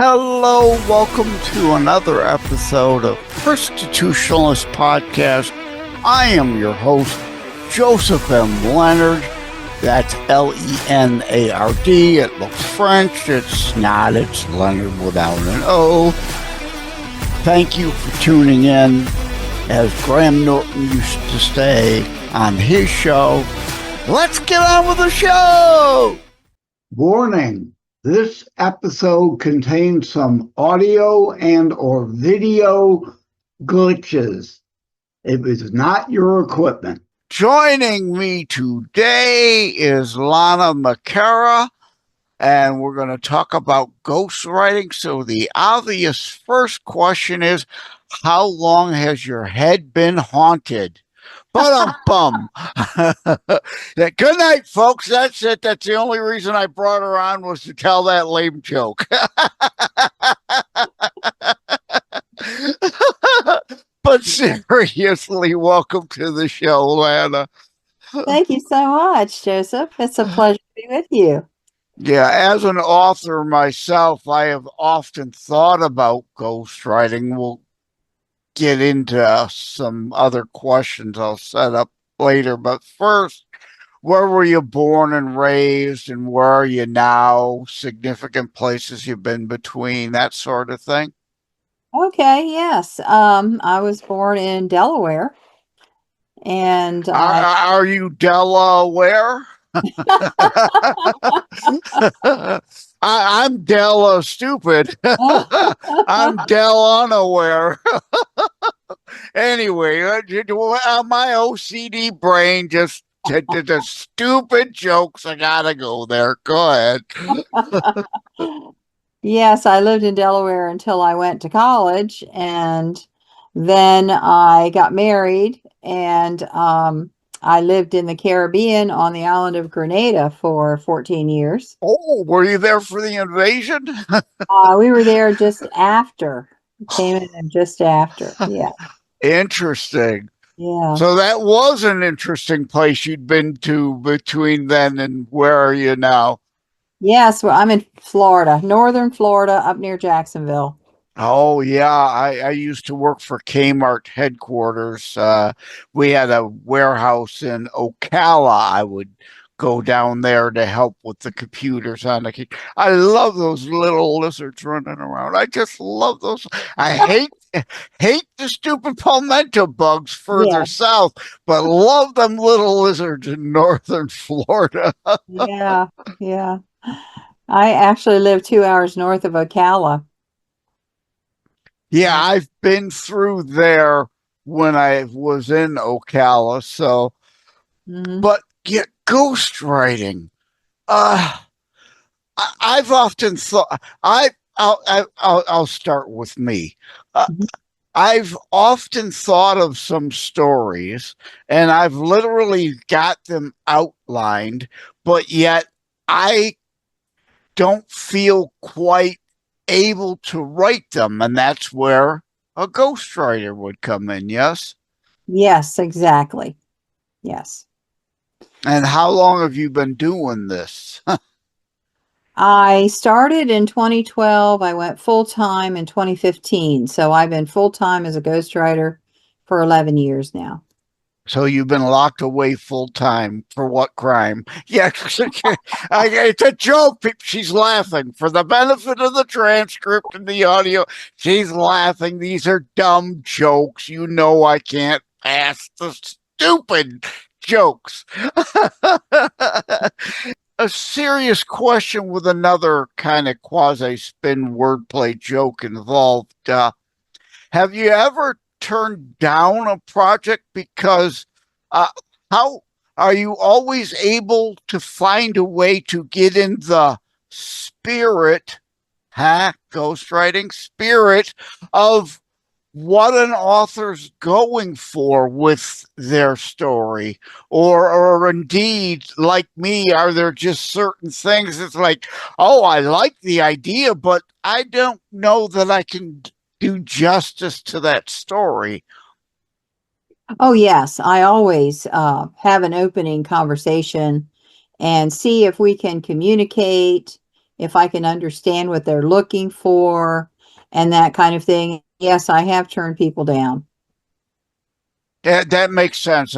Hello, welcome to another episode of Constitutionalist Podcast. I am your host, Joseph M. Leonard. That's L-E-N-A-R-D. It looks French. It's not. It's Leonard without an O. Thank you for tuning in. As Graham Norton used to say on his show, let's get on with the show! Warning. This episode contains some audio and or video glitches. It is not your equipment. Joining me today is Lana McAra, and we're going to talk about ghostwriting. So the obvious first question is, how long has your head been haunted? Bum. Good night, folks. That's it. That's the only reason I brought her on was to tell that lame joke. But seriously, welcome to the show, Lana. Thank you so much, Joseph. It's a pleasure to be with you. Yeah, as an author myself, I have often thought about ghostwriting. We'll get into some other questions I'll set up later. But first, where were you born and raised, and where are you now? Significant places you've been between, that sort of thing. Okay, yes. I was born in Delaware, and Are you Delaware? I'm Della stupid. I'm Del unaware. Anyway, my OCD brain just did the stupid jokes. I gotta go there. Go ahead. yes, I lived in Delaware until I went to college, and then I got married, and I lived in the Caribbean on the island of Grenada for 14 years. Oh, were you there for the invasion? We were there just after. Came in just after. Yeah. Interesting. Yeah. So that was an interesting place you'd been to between then and where are you now? Yes, well, I'm in Florida, northern Florida, up near Jacksonville. Oh, yeah. I used to work for Kmart headquarters. We had a warehouse in Ocala. I would go down there to help with the computers on the. I love those little lizards running around. I just love those. I hate the stupid palmetto bugs further south, but love them little lizards in northern Florida. Yeah, yeah. I actually live 2 hours north of Ocala. Yeah, I've been through there when I was in Ocala. So, but yeah, ghostwriting. I've often thought I'll start with me. I've often thought of some stories, and I've literally got them outlined, but yet I don't feel quite able to write them, and that's where a ghostwriter would come in. Yes. Yes, exactly. Yes. And how long have you been doing this? I started in 2012. I went full-time in 2015. So I've been full-time as a ghostwriter for 11 years now. So you've been locked away full time for what crime? Yeah, it's a joke. She's laughing for the benefit of the transcript and the audio. She's laughing. These are dumb jokes. You know I can't pass the stupid jokes. A serious question with another kind of quasi-spin wordplay joke involved. Have you ever turned down a project because how are you always able to find a way to get in the spirit, ghostwriting spirit of what an author's going for with their story, or indeed, like me, are there just certain things it's like, oh, I like the idea, but I don't know that I can do justice to that story? Oh, yes. I always have an opening conversation and see if we can communicate, if I can understand what they're looking for and that kind of thing. Yes, I have turned people down. That makes sense.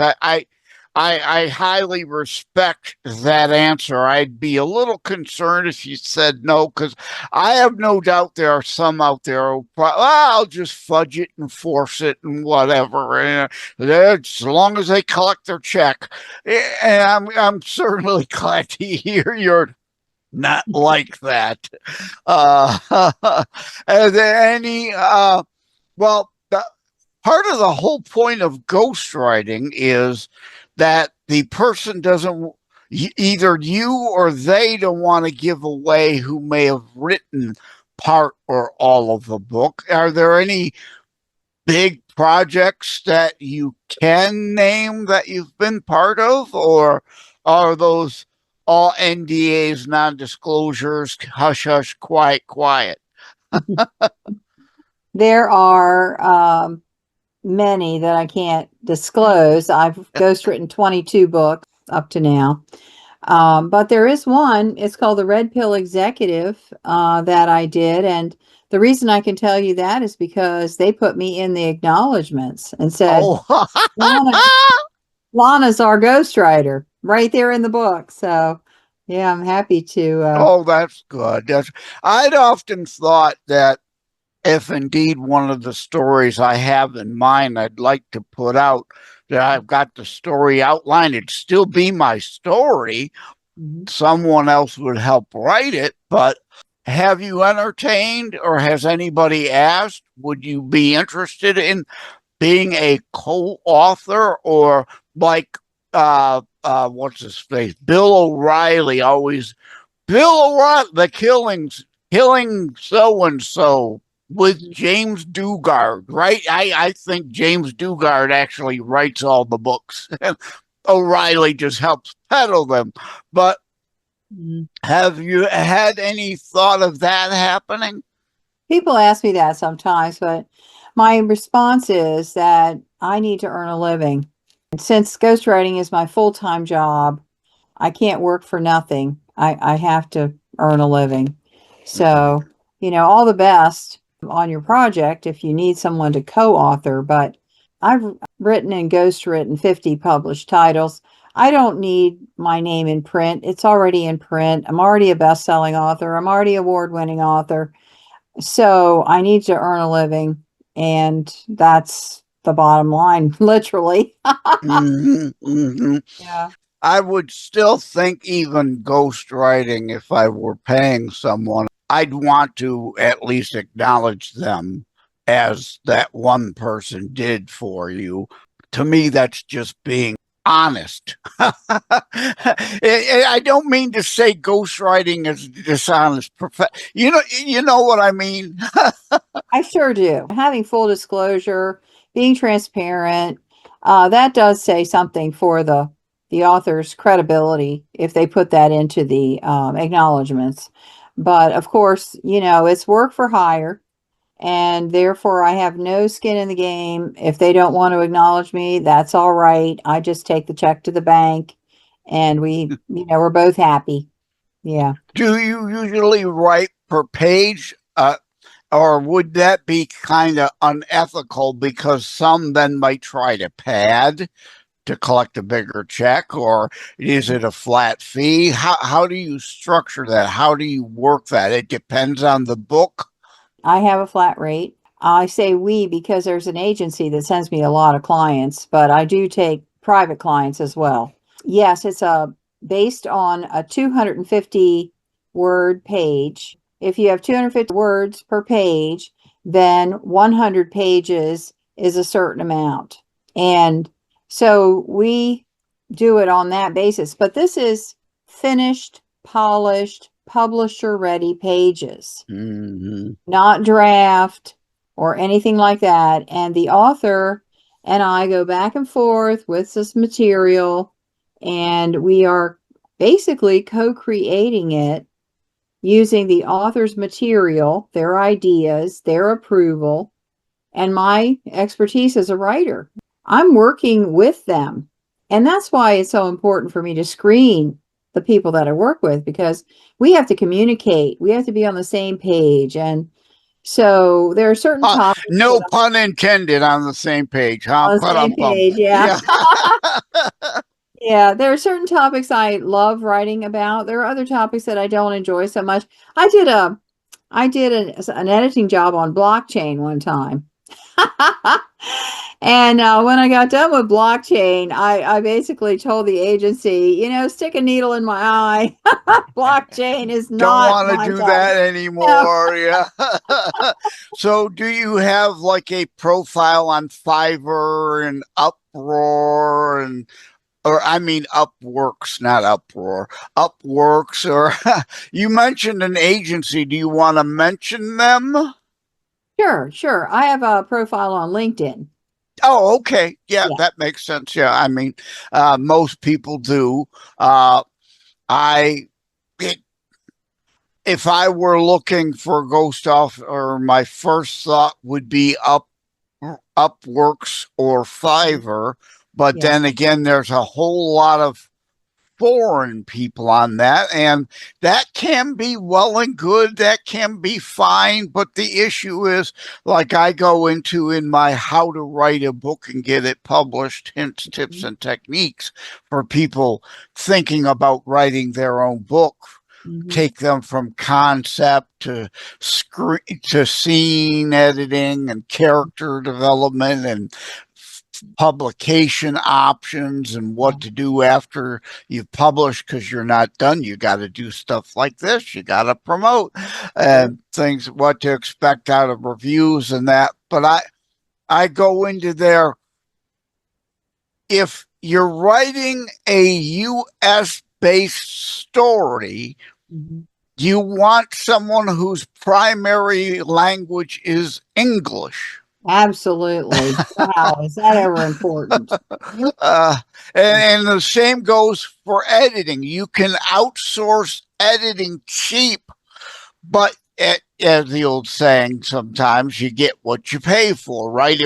I highly respect that answer. I'd be a little concerned if you said no, because I have no doubt there are some out there who I'll just fudge it and force it and whatever. And as long as they collect their check. And I'm certainly glad to hear you're not like that. Are there any well, part of the whole point of ghostwriting is that the person doesn't, either you or they don't want to give away who may have written part or all of the book. Are there any big projects that you can name that you've been part of, or are those all NDAs, non-disclosures, hush hush, quiet, quiet? There are many that I can't disclose. I've ghostwritten 22 books up to now. But there is one, it's called the Red Pill Executive, that I did. And the reason I can tell you that is because they put me in the acknowledgments and said, Oh, Lana's our ghostwriter right there in the book. So yeah, I'm happy to. oh, that's good. I'd often thought that if indeed one of the stories I have in mind I'd like to put out, that I've got the story outlined, it'd still be my story. Someone else would help write it, but have you entertained, or has anybody asked, would you be interested in being a co-author, or like what's his face? Bill O'Reilly always Bill O'Reilly, the killing so and so with James Dugard, right? I think James Dugard actually writes all the books. O'Reilly just helps peddle them. But have you had any thought of that happening? People ask me that sometimes, but my response is that I need to earn a living. And since ghostwriting is my full-time job, I can't work for nothing. I have to earn a living. So, all the best on your project if you need someone to co-author, but I've written and ghostwritten 50 published titles. I don't need my name in print. It's already in print. I'm already a best-selling author. I'm already award-winning author. So I need to earn a living, and that's the bottom line, literally. Yeah. I would still think even ghostwriting, if I were paying someone, I'd want to at least acknowledge them as that one person did for you. To me, that's just being honest. I don't mean to say ghostwriting is dishonest. You know what I mean? I sure do. Having full disclosure, being transparent, that does say something for the author's credibility if they put that into the acknowledgments. But of course, it's work for hire, and therefore I have no skin in the game. If they don't want to acknowledge me, that's all right. I just take the check to the bank, and we're both happy. Yeah. Do you usually write per page? Or would that be kind of unethical because some then might try to pad to collect a bigger check, or is it a flat fee? How do you structure that? How do you work that? It depends on the book. I have a flat rate. I say we because there's an agency that sends me a lot of clients, but I do take private clients as well. Yes, it's based on a 250 word page. If you have 250 words per page, then 100 pages is a certain amount. And so we do it on that basis. But this is finished, polished, publisher ready pages, not draft or anything like that. And the author and I go back and forth with this material, and we are basically co-creating it using the author's material, their ideas, their approval, and my expertise as a writer. I'm working with them. And that's why it's so important for me to screen the people that I work with, because we have to communicate. We have to be on the same page. And so there are certain topics that No pun intended on the same page, huh? on the same page. Yeah. Yeah. Yeah. There are certain topics I love writing about. There are other topics that I don't enjoy so much. I did an editing job on blockchain one time. And when I got done with blockchain, I basically told the agency, stick a needle in my eye. Blockchain is Don't not want to my do topic. that No. anymore. Yeah. So, do you have like a profile on Fiverr and Uproar and, or I mean, Upworks, not Uproar, Upworks, or you mentioned an agency. Do you want to mention them? Sure, sure. I have a profile on LinkedIn. Oh, okay. Yeah, Yeah. that makes sense. Yeah, I mean, most people do. I, it, if I were looking for a ghost off, or my first thought would be Upworks or Fiverr. But Yeah. then again, there's a whole lot of foreign people on that, and that can be well and good, that can be fine, but the issue is, like I go into in my how to write a book and get it published, hints, tips, Mhm. and techniques for people thinking about writing their own book, Mhm. take them from concept to screen to scene editing and character development and publication options and Yeah. what to do after you've published, because you're not done. You got to do stuff like this. You got to promote Sure. and things, what to expect out of reviews and that. But I go into there. If you're writing a US based story, Mhm. you want someone whose primary language is English. Absolutely. Wow, is that ever important? Uh, and the same goes for editing. You can outsource editing cheap, but as the old saying, sometimes you get what you pay for, right?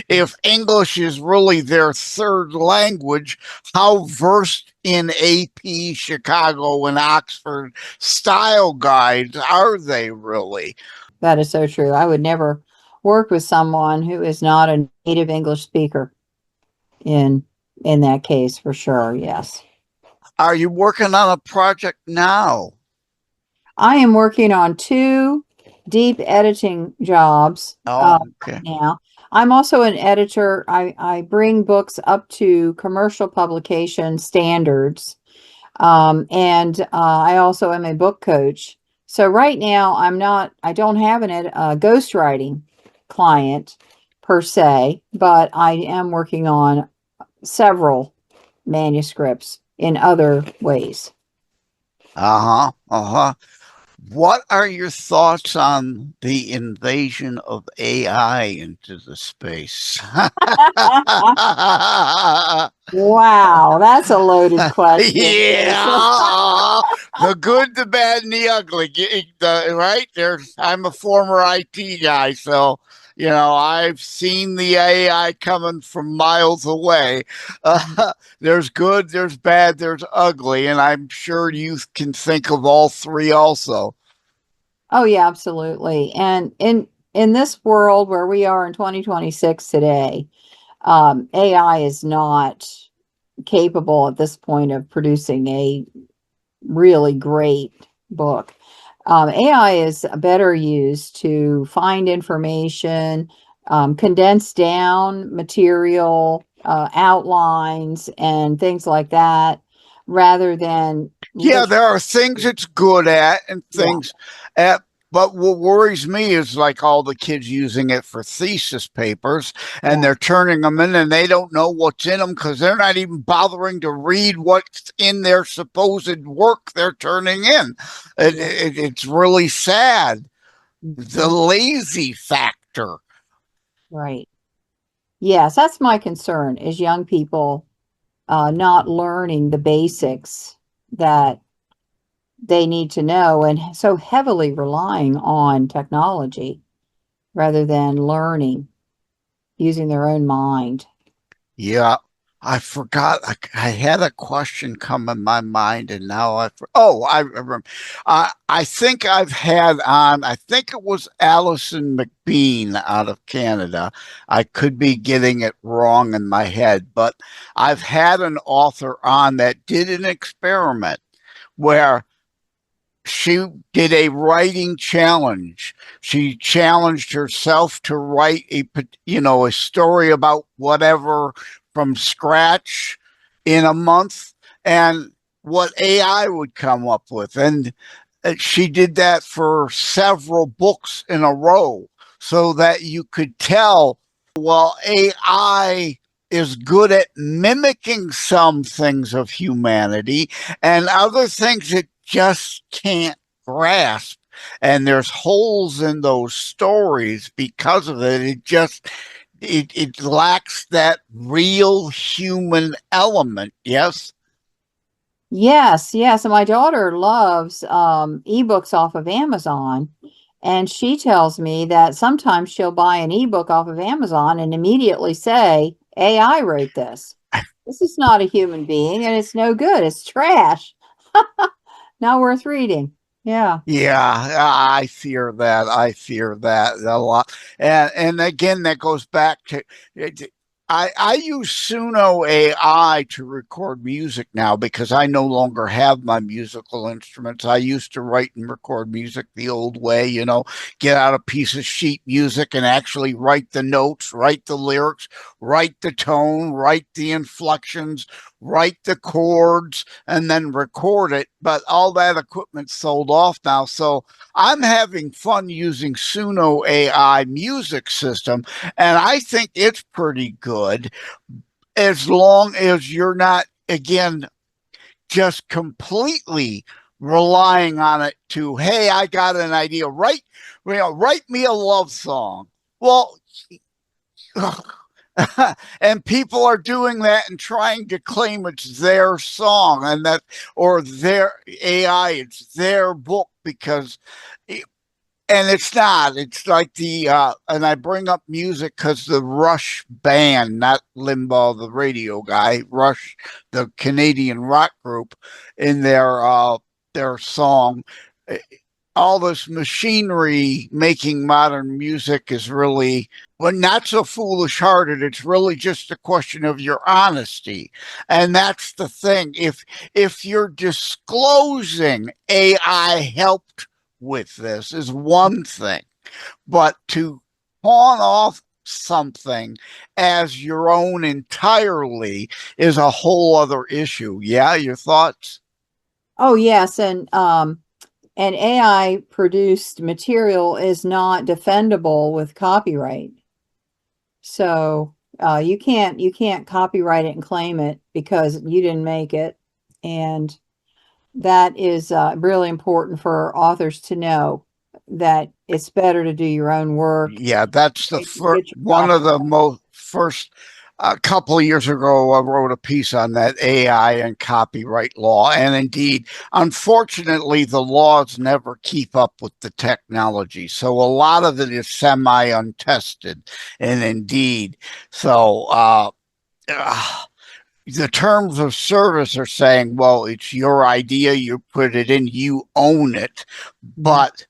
If English is really their third language, how versed in AP, Chicago, and Oxford style guides are they really? That is so true. I would never work with someone who is not a native English speaker in in that case, for sure. Yes. Are you working on a project now? I am working on two deep editing jobs Oh, right okay. now. I'm also an editor. I bring books up to commercial publication standards. And I also am a book coach. So right now I don't have a ghostwriting client per se, but I am working on several manuscripts in other ways. Uh-huh. Uh-huh. What are your thoughts on the invasion of AI into the space? Wow, that's a loaded question, Joseph. Yeah, the good, the bad, and the ugly. Right there's. I'm a former IT guy, so I've seen the AI coming from miles away. There's good, there's bad, there's ugly, and I'm sure you can think of all three also. Oh yeah, absolutely. And in this world where we are in 2026 today, AI is not capable at this point of producing a really great book. AI is better used to find information, condense down material, outlines, and things like that, rather than Yeah, there are literally. things it's good at and Yeah, things at, but what worries me is like all the kids using it for thesis papers, and yeah, they're turning them in and they don't know what's in them because they're not even bothering to read what's in their supposed work they're turning in. yeah. It's really sad. The Mhm. lazy factor. Right. Yes, that's my concern is young people not learning the basics that they need to know and so heavily relying on technology rather than learning using their own mind. Yeah. I forgot. I had a question come in my mind, and now I remember. I think I've had on. I think it was Allison McBean out of Canada. I could be getting it wrong in my head, but I've had an author on that did an experiment where she did a writing challenge. She challenged herself to write a story about whatever from scratch in a month, and what AI would come up with. And she did that for several books in a row so that you could tell, well, AI is good at mimicking some things of humanity and other things it just can't grasp. And there's holes in those stories because of it. It lacks that real human element. Yes. Yes, yes. And my daughter loves ebooks off of Amazon. And she tells me that sometimes she'll buy an ebook off of Amazon and immediately say, AI wrote this. This is not a human being and it's no good. It's trash. Not worth reading. Yeah. Yeah, I fear that. I fear that a lot. And again, that goes back to I use Suno AI to record music now because I no longer have my musical instruments. I used to write and record music the old way, get out a piece of sheet music and actually write the notes, write the lyrics, write the tone, write the inflections, write the chords, and then record it. But all that equipment's sold off now. So I'm having fun using Suno AI music system, and I think it's pretty good as long as you're not, again, just completely relying on it to, hey, I got an idea. Write me a love song. Well, and people are doing that and trying to claim it's their song and that or their AI, it's their book because and it's not. It's like and I bring up music because the Rush band, not Limbaugh, the radio guy, Rush, the Canadian rock group, in their song, eh, all this machinery making modern music is really, well, not so foolish hearted. It's really just a question of your honesty. And that's the thing. If you're disclosing AI helped with this is one thing, but to pawn off something as your own entirely is a whole other issue. Yeah, your thoughts? Oh, yes. And AI produced material is not defendable with copyright. So you can't copyright it and claim it because you didn't make it. And that is really important for authors to know that it's better to do your own work. Yeah, that's the Get your one of the copyright. most first. A couple of years ago, I wrote a piece on that AI and copyright law. And indeed, unfortunately, the laws never keep up with the technology. So a lot of it is semi untested. And indeed, so the terms of service are saying, well, it's your idea, you put it in, you own it. But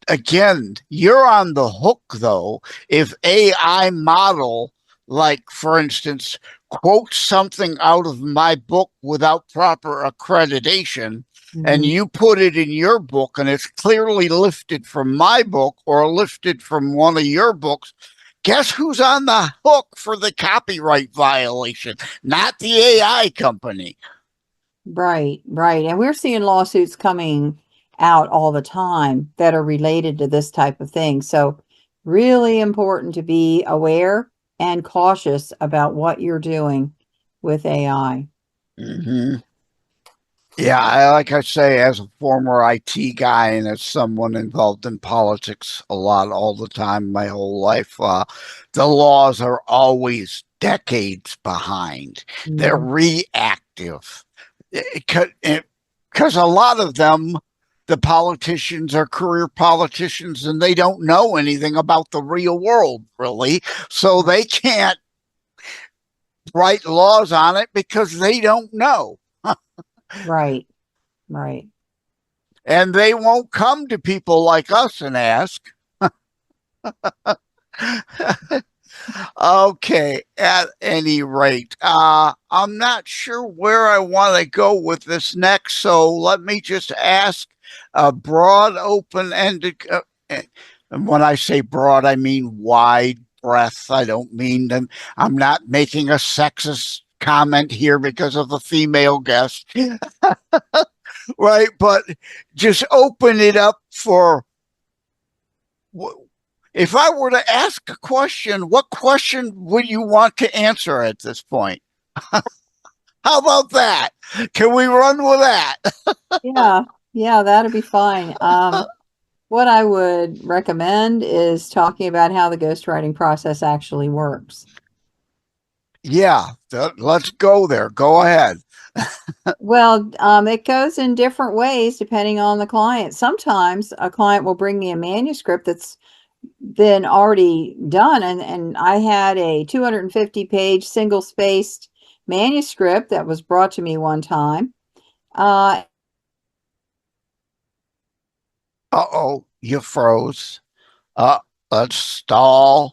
again, you're on the hook though. If AI model, like for instance, quotes something out of my book without proper accreditation, and Mhm. you put it in your book and it's clearly lifted from my book or lifted from one of your books, guess who's on the hook for the copyright violation? Not the AI company. Right, right. And we're seeing lawsuits coming out all the time that are related to this type of thing. So, really important to be aware and cautious about what you're doing with AI. Mm-hmm. Yeah, like I say, as a former IT guy and as someone involved in politics a lot all the time, my whole life, the laws are always decades behind. They're Mhm. reactive because a lot of them, the politicians are career politicians and they don't know anything about the real world, really. So they can't write laws on it because they don't know. Right. Right. And they won't come to people like us and ask. Okay, at any rate, I'm not sure where I want to go with this next, so let me just ask a broad, open-ended, and when I say broad, I mean wide breadth. I don't mean them. I'm not making a sexist comment here because of the female guest, right? But just open it up for if I were to ask a question, what question would you want to answer at this point? How about that? Can we run with that? Yeah. Yeah, that'd be fine. What I would recommend is talking about how the ghostwriting process actually works. Yeah, let's go there. Go ahead. Well, it goes in different ways depending on the client. Sometimes a client will bring me a manuscript that's been already done, and I had a 250-page single-spaced manuscript that was brought to me one time. Uh-oh, you froze. Uh, let's stalling.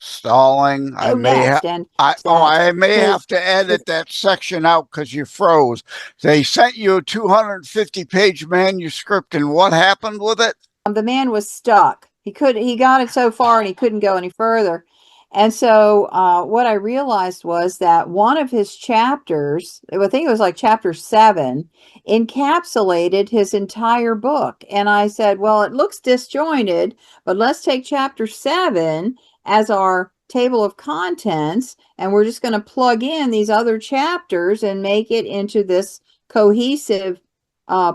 I Oh, may yes, have. and that I may his have to edit that section out because you froze. They sent you a 250-page manuscript, and what happened with it? the man was stuck. He got it so far and he couldn't go any further. And so what I realized was that one of his chapters, I think it was like chapter 7, encapsulated his entire book. And I said, well, it looks disjointed, but let's take chapter 7 as our table of contents, and we're just going to plug in these other chapters and make it into this cohesive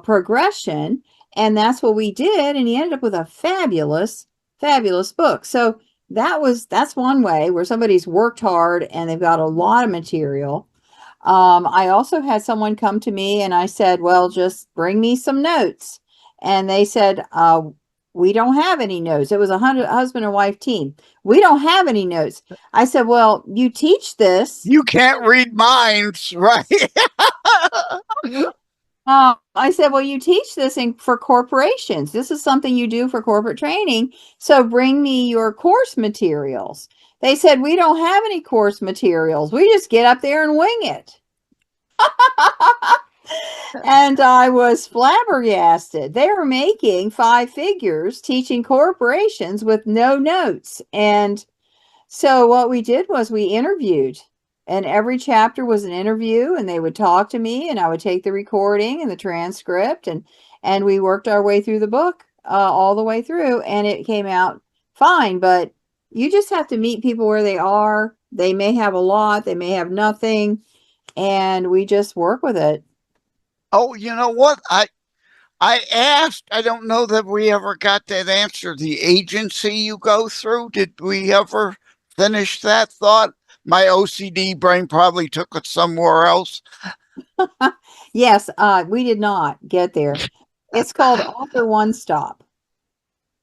progression. And that's what we did. And he ended up with a fabulous, fabulous book. So that's one way where somebody's worked hard and they've got a lot of material. I also had someone come to me and I said, well, just bring me some notes. And they said, we don't have any notes. It was a husband and wife team. We don't have any notes. I said, well, you teach this. You can't read minds, right? I said, well, you teach this for corporations. This is something you do for corporate training. So bring me your course materials. They said, we don't have any course materials. We just get up there and wing it. And I was flabbergasted. They were making 5 figures teaching corporations with no notes. And so what we did was we interviewed, and every chapter was an interview, and they would talk to me, and I would take the recording and the transcript, and we worked our way through the book all the way through, and it came out fine. But you just have to meet people where they are. They may have a lot, they may have nothing, and we just work with it. Oh, you know what? I asked, I don't know that we ever got that answer. The agency you go through, did we ever finish that thought? My OCD brain probably took it somewhere else. Yes, we did not get there. It's called Author OneStop.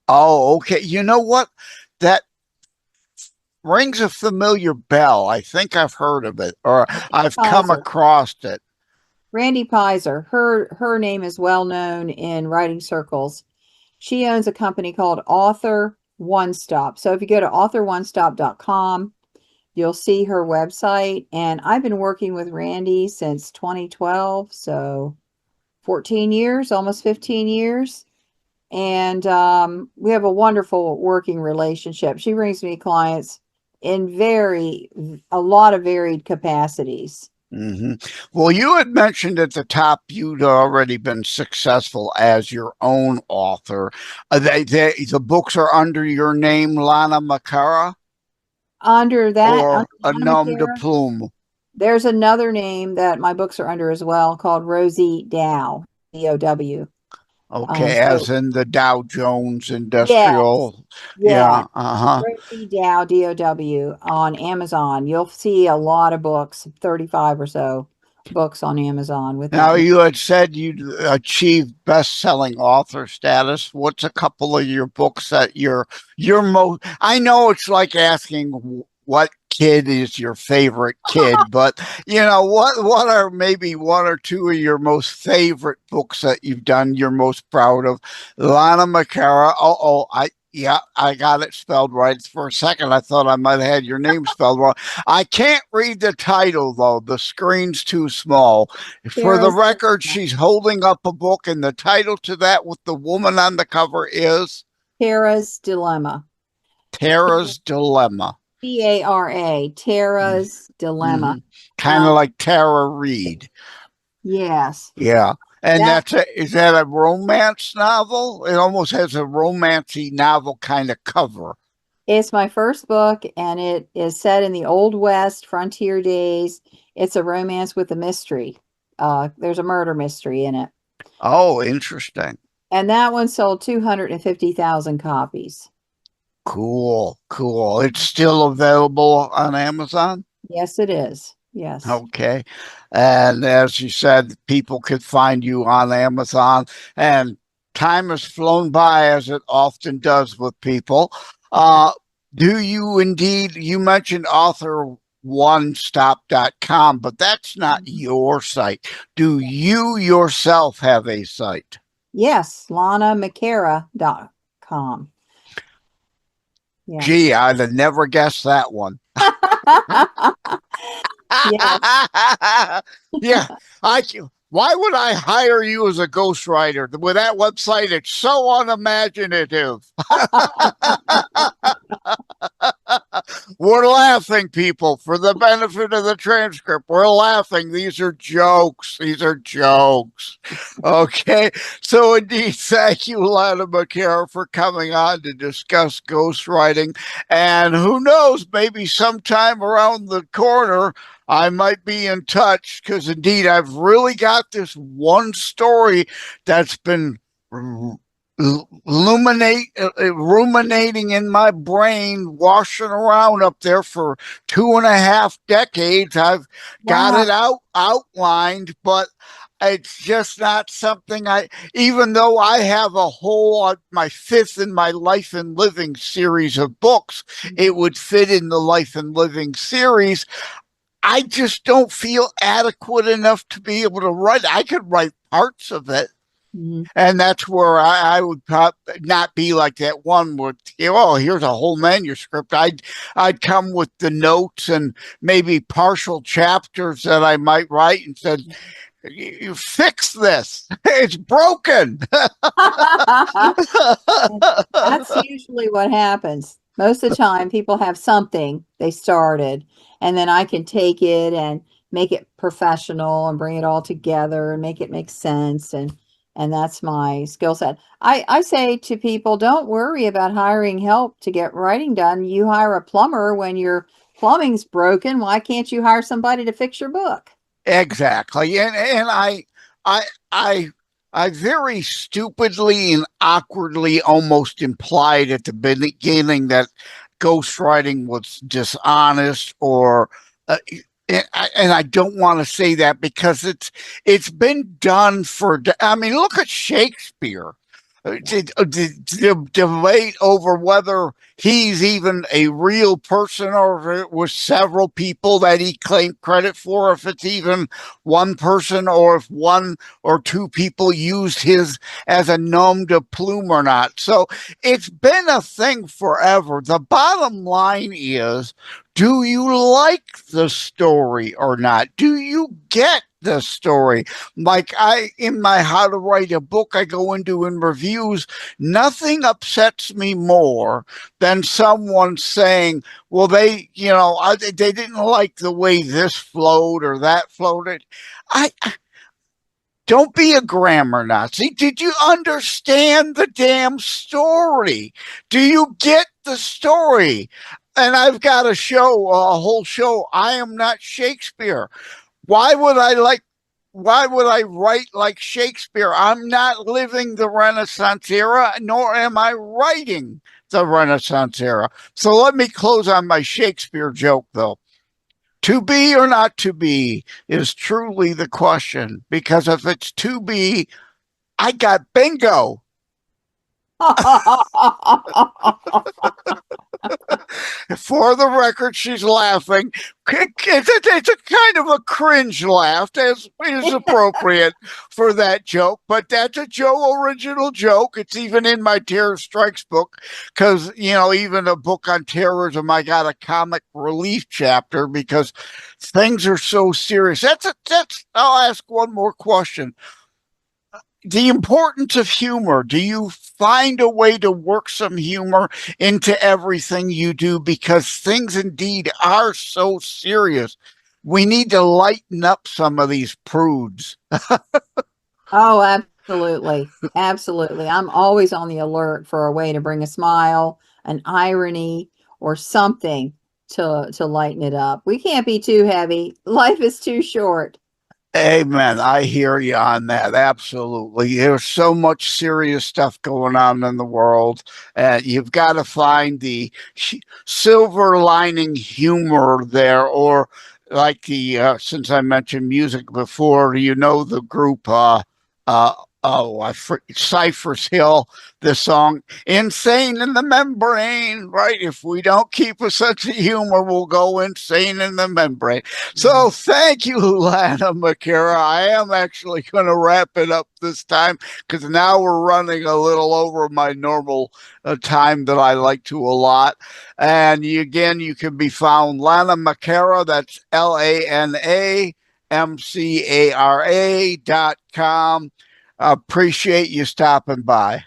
Oh, okay. You know what? That rings a familiar bell. I think I've heard of it or I've come Pizer. across it. Randy Pizer. Her name is well known in writing circles. She owns a company called Author OneStop. So if you go to authoroneStop.com, you'll see her website. And I've been working with Randy since 2012, so 14 years, almost 15 years. And we have a wonderful working relationship. She brings me clients in a lot of varied capacities. Mm-hmm. Well, you had mentioned at the top you'd already been successful as your own author. The books are under your name, Lana McAra, Under that, or under a Lana nom de McAra, plume. there's another name that my books are under as well called Rosie Dow, DOW. Okay, So as in the Dow Jones yes, Industrial. yeah, Yeah, uh-huh. Rosie Dow, DOW on Amazon. You'll see a lot of books, 35 or so books on Amazon with Now, that name. you had said you'd achieved best-selling author status. What's a couple of your books that you're most? I know it's like asking what kid is your favorite kid, but what are maybe one or two of your most favorite books that you've done you're most proud of? Lana McAra. I got it spelled right. For a second, I thought I might have had your name spelled wrong. I can't read the title, though. The screen's too small. For the record, she's holding up a book, and the title to that with the woman on the cover is Tara's Dilemma. Tara's Dilemma. Tara, Tara's Dilemma. Kind of like Tara Reid. Yes. Yeah. And is that a romance novel? It almost has a romancy novel kind of cover. It's my first book, and it is set in the Old West frontier days. It's a romance with a mystery. There's a murder mystery in it. Oh, interesting. And that one sold 250,000 copies. Cool. It's still available on Amazon? Yes, it is. Yes. Okay. And as you said, people could find you on Amazon, and time has flown by as it often does with people. Do you indeed, you mentioned Author OneStop.com, but that's not your site. Do you yourself have a site? Yes, LanaMcAra.com. Yes. Gee, I'd have never guessed that one. Yeah. Why would I hire you as a ghostwriter? With that website, it's so unimaginative. We're laughing, people, for the benefit of the transcript. We're laughing. These are jokes. Okay. So indeed, thank you, Lana McAra, for coming on to discuss ghostwriting. And who knows, maybe sometime around the corner, I might be in touch, because indeed I've really got this one story that's been ruminating in my brain, washing around up there for 2.5 decades. I've got it outlined, but it's just not something even though I have a whole, my fifth in my Life and Living series of books, it would fit in the Life and Living series. I just don't feel adequate enough to be able to write. I could write parts of it. And that's where I would not be like that one would, here's a whole manuscript. I'd come with the notes and maybe partial chapters that I might write and said, you fix this. It's broken. That's usually what happens. Most of the time, people have something they started, and then I can take it and make it professional and bring it all together and make it make sense. And that's my skill set. I say to people, don't worry about hiring help to get writing done. You hire a plumber when your plumbing's broken. Why can't you hire somebody to fix your book? Exactly. And I very stupidly and awkwardly almost implied at the beginning that ghostwriting was dishonest, or and I don't want to say that, because it's been done for. I mean, look at Shakespeare. The debate over whether he's even a real person, or if it was several people that he claimed credit for, if it's even one person, or if one or two people used his as a nom de plume or not. So it's been a thing forever. The bottom line is, do you like the story or not? Do you get the story? Like in my How to Write a Book, I go into in reviews, nothing upsets me more than someone saying, well, they didn't like the way this flowed or that floated. Don't be a grammar Nazi. Did you understand the damn story? Do you get the story? And I've got a whole show, I Am Not Shakespeare. Why would I write like Shakespeare? I'm not living the Renaissance era, nor am I writing the Renaissance era. So let me close on my Shakespeare joke, though. To be or not to be is truly the question, because if it's to be, I got bingo. For the record, she's laughing. It's a kind of a cringe laugh, as is appropriate for that joke. But that's a Joe original joke. It's even in my Terror Strikes book because, even a book on terrorism, I got a comic relief chapter because things are so serious. I'll ask one more question. The importance of humor. Do you find a way to work some humor into everything you do? Because things indeed are so serious. We need to lighten up some of these prudes. Oh, absolutely. Absolutely. I'm always on the alert for a way to bring a smile, an irony, or something to lighten it up. We can't be too heavy. Life is too short. Amen. I hear you on that. Absolutely. There's so much serious stuff going on in the world. You've got to find the silver lining humor there, or like since I mentioned music before, the group, Cypress Hill, the song Insane in the Membrane, right? If we don't keep a sense of humor, we'll go insane in the membrane. So thank you, Lana McAra. I am actually going to wrap it up this time because now we're running a little over my normal time that I like to allot. And you can be found Lana McAra, that's LANAMCARA.com. Appreciate you stopping by.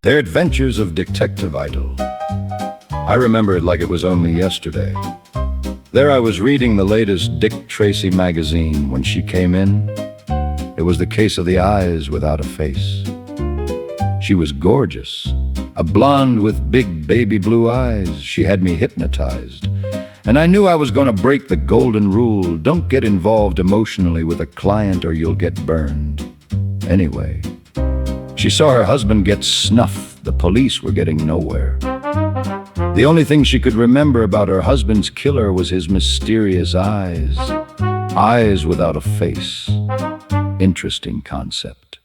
Their Adventures of Detective Idol. I remember it like it was only yesterday. There I was reading the latest Dick Tracy magazine when she came in. It was the case of the eyes without a face. She was gorgeous, a blonde with big baby blue eyes. She had me hypnotized. And I knew I was going to break the golden rule: don't get involved emotionally with a client or you'll get burned. Anyway, she saw her husband get snuffed. The police were getting nowhere. The only thing she could remember about her husband's killer was his mysterious eyes. Eyes without a face. Interesting concept.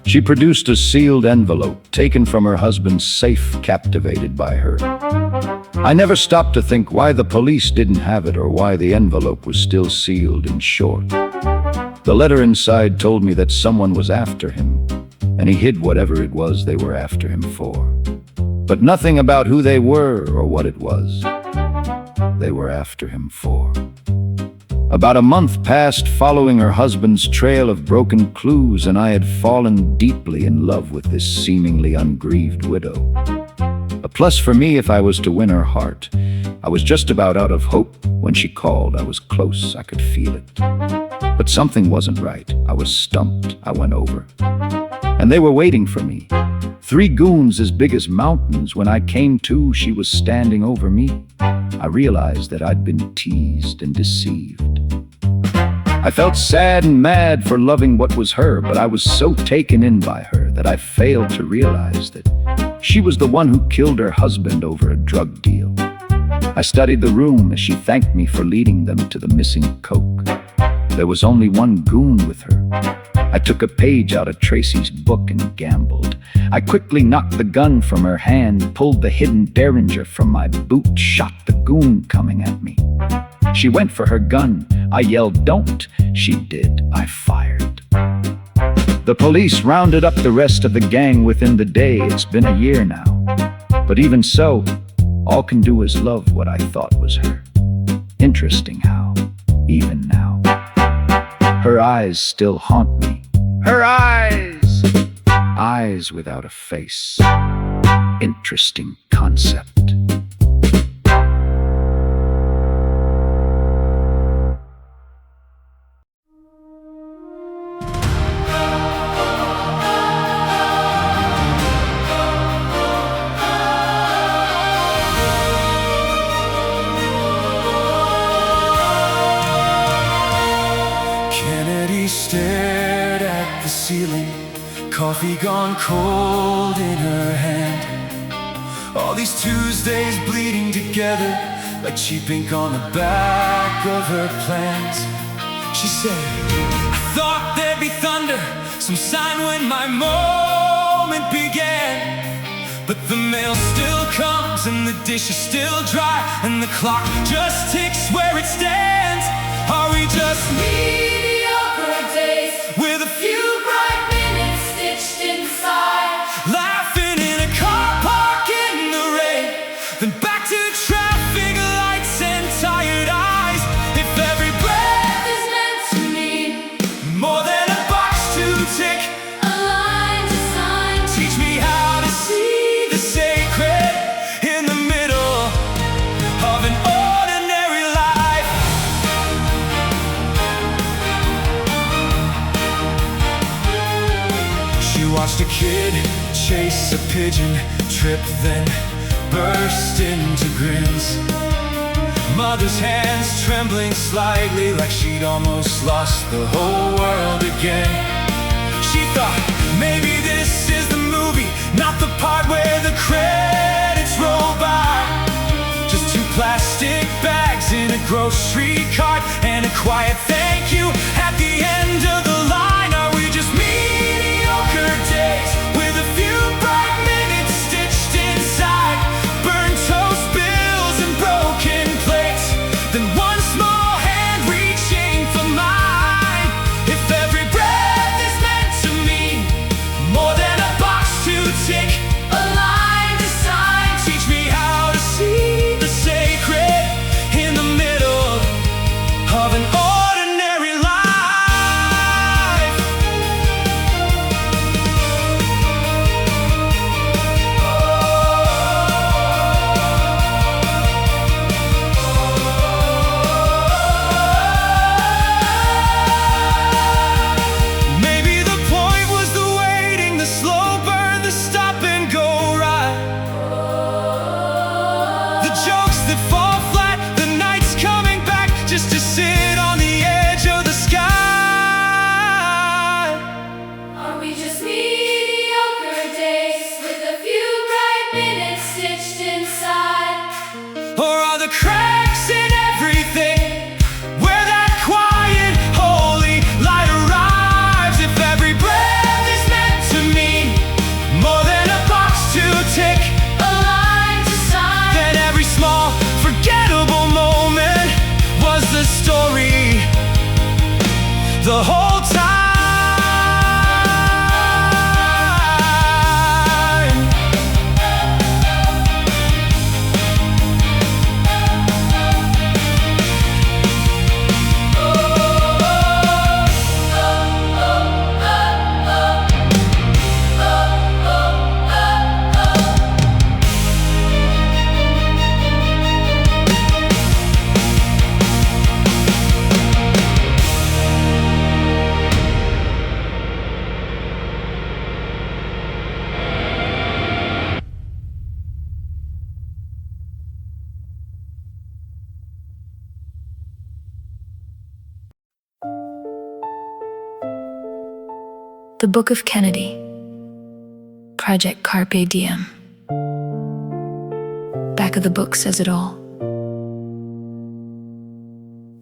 She produced a sealed envelope taken from her husband's safe, captivated by her. I never stopped to think why the police didn't have it or why the envelope was still sealed and short. The letter inside told me that someone was after him, and he hid whatever it was they were after him for. But nothing about who they were or what it was they were after him for. About a month passed following her husband's trail of broken clues, and I had fallen deeply in love with this seemingly ungrieved widow. A plus for me if I was to win her heart. I was just about out of hope when she called. I was close, I could feel it. But something wasn't right. I was stumped. I went over. And they were waiting for me. 3 goons as big as mountains. When I came to, she was standing over me. I realized that I'd been teased and deceived. I felt sad and mad for loving what was her, but I was so taken in by her that I failed to realize that she was the one who killed her husband over a drug deal. I studied the room as she thanked me for leading them to the missing coke. There was only 1 goon with her. I took a page out of Tracy's book and gambled. I quickly knocked the gun from her hand, pulled the hidden derringer from my boot, shot the goon coming at me. She went for her gun. I yelled, "Don't." She did. I fired. The police rounded up the rest of the gang within the day. It's been a year now. But even so, All can do is love what I thought was her. Interesting how, even now, her eyes still haunt me. Her eyes! Eyes without a face. Interesting concept. Kennedy stared at the ceiling, coffee gone cold in her hand. All these Tuesdays bleeding together like cheap ink on the back of her plans. She said, I thought there'd be thunder, some sign when my moment began. But the mail still comes and the dish is still dry, and the clock just ticks where it stands. Are we just mediocre days with a few bright minutes stitched inside? Laughing in a car park in the rain, then back to traffic lights and tired eyes. If every breath is meant to mean more than a box to tick, a line to sign, teach me how to see the sacred in the middle of an ordinary life. She watched a kid chase a pigeon, trip, then burst into grins. Mother's hands trembling slightly, like she'd almost lost the whole world again. She thought, maybe this is the movie, not the part where the credits roll by. Just two plastic bags in a grocery cart and a quiet thank you at the end of the line. Are we just mediocre days with a few bright minutes stitched inside? Burned toast bills and broken plates, then one small hand reaching for mine. If every breath is meant to mean more than a box to tick, a line to sign, teach me how to see the sacred in the middle of an ordinary life. Maybe the point was the waiting, the slow burn, the stop and go ride, the jokes that fall flat, the nights coming back just to sit on the edge of the sky. Are we just mediocre days with a few bright minutes stitched inside? Or are the cracks in everything where that quiet, holy light arrives? If every breath is meant to mean more than a box to tick, a line to sign, then every small, forgettable moment was the story the whole time. The Book of Kennedy, Project Carpe Diem. Back of the book says it all.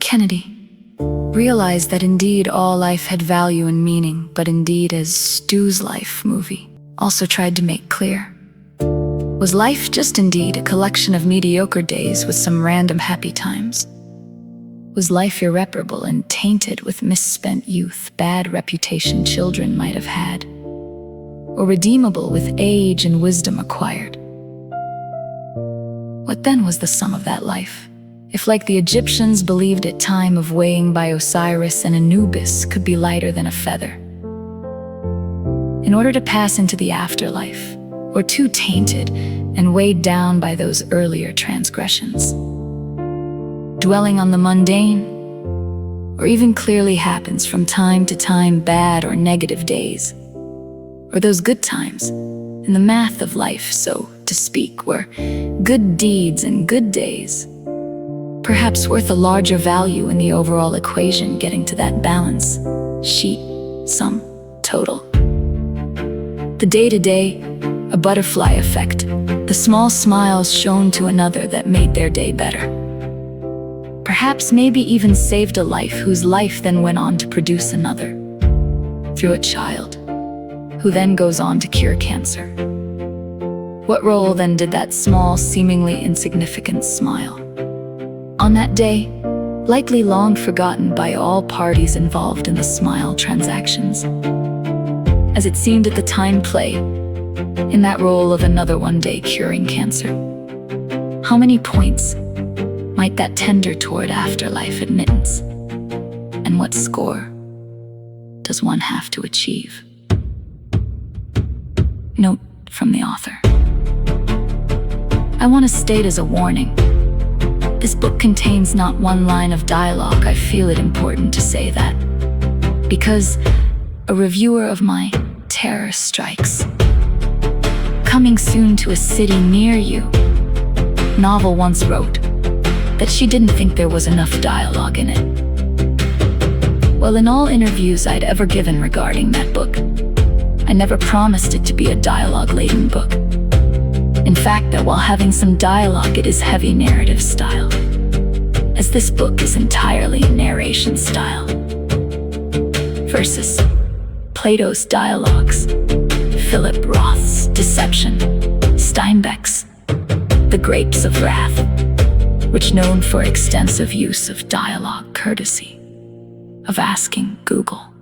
Kennedy realized that indeed all life had value and meaning, but indeed, as Stu's Life movie also tried to make clear, was life just indeed a collection of mediocre days with some random happy times? Was life irreparable and tainted with misspent youth, bad reputation children might have had, or redeemable with age and wisdom acquired? What then was the sum of that life? If, like the Egyptians believed it, time of weighing by Osiris and Anubis could be lighter than a feather. In order to pass into the afterlife, or too tainted and weighed down by those earlier transgressions. Dwelling on the mundane, or even clearly happens from time to time bad or negative days, or those good times in the math of life, so to speak, were good deeds and good days, perhaps worth a larger value in the overall equation, getting to that balance, sheet, sum, total. The day-to-day, a butterfly effect, the small smiles shown to another that made their day better. Perhaps maybe even saved a life whose life then went on to produce another, through a child, who then goes on to cure cancer. What role then did that small, seemingly insignificant smile, on that day, likely long forgotten by all parties involved in the smile transactions, as it seemed at the time, play in that role of another one day curing cancer? How many points might that tender toward afterlife admittance? And what score does one have to achieve? Note from the author. I want to state as a warning, this book contains not one line of dialogue. I feel it important to say that, because a reviewer of my Terror Strikes, Coming Soon to a City Near You novel once wrote that she didn't think there was enough dialogue in it. Well, in all interviews I'd ever given regarding that book, I never promised it to be a dialogue-laden book. In fact, that while having some dialogue, it is heavy narrative style, as this book is entirely narration style, versus Plato's dialogues, Philip Roth's Deception, Steinbeck's The Grapes of Wrath, which known for extensive use of dialogue courtesy of asking Google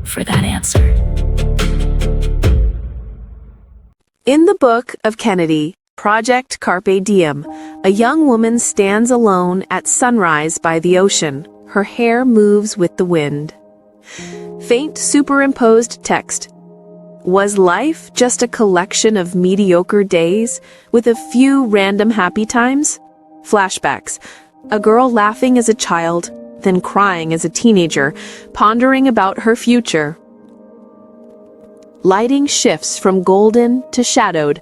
for that answer. In the Book of Kennedy, Project Carpe Diem, a young woman stands alone at sunrise by the ocean. Her hair moves with the wind. Faint superimposed text. Was life just a collection of mediocre days with a few random happy times? Flashbacks. A girl laughing as a child, then crying as a teenager, pondering about her future. Lighting shifts from golden to shadowed.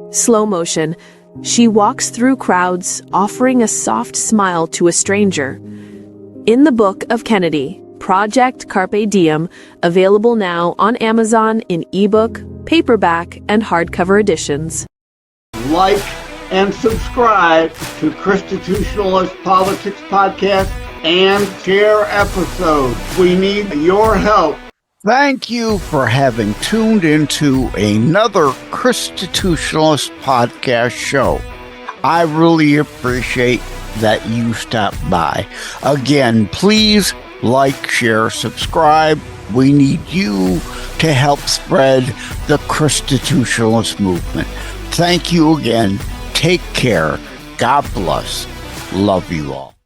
Slow motion. She walks through crowds, offering a soft smile to a stranger. In the Book of Kennedy, Project Carpe Diem, available now on Amazon in ebook, paperback, and hardcover editions. Like and subscribe to Constitutionalist Politics Podcast and share episodes. We need your help. Thank you for having tuned into another Constitutionalist Podcast show. I really appreciate that you stopped by. Again, please like, share, subscribe. We need you to help spread the Constitutionalist movement. Thank you again. Take care. God bless. Love you all.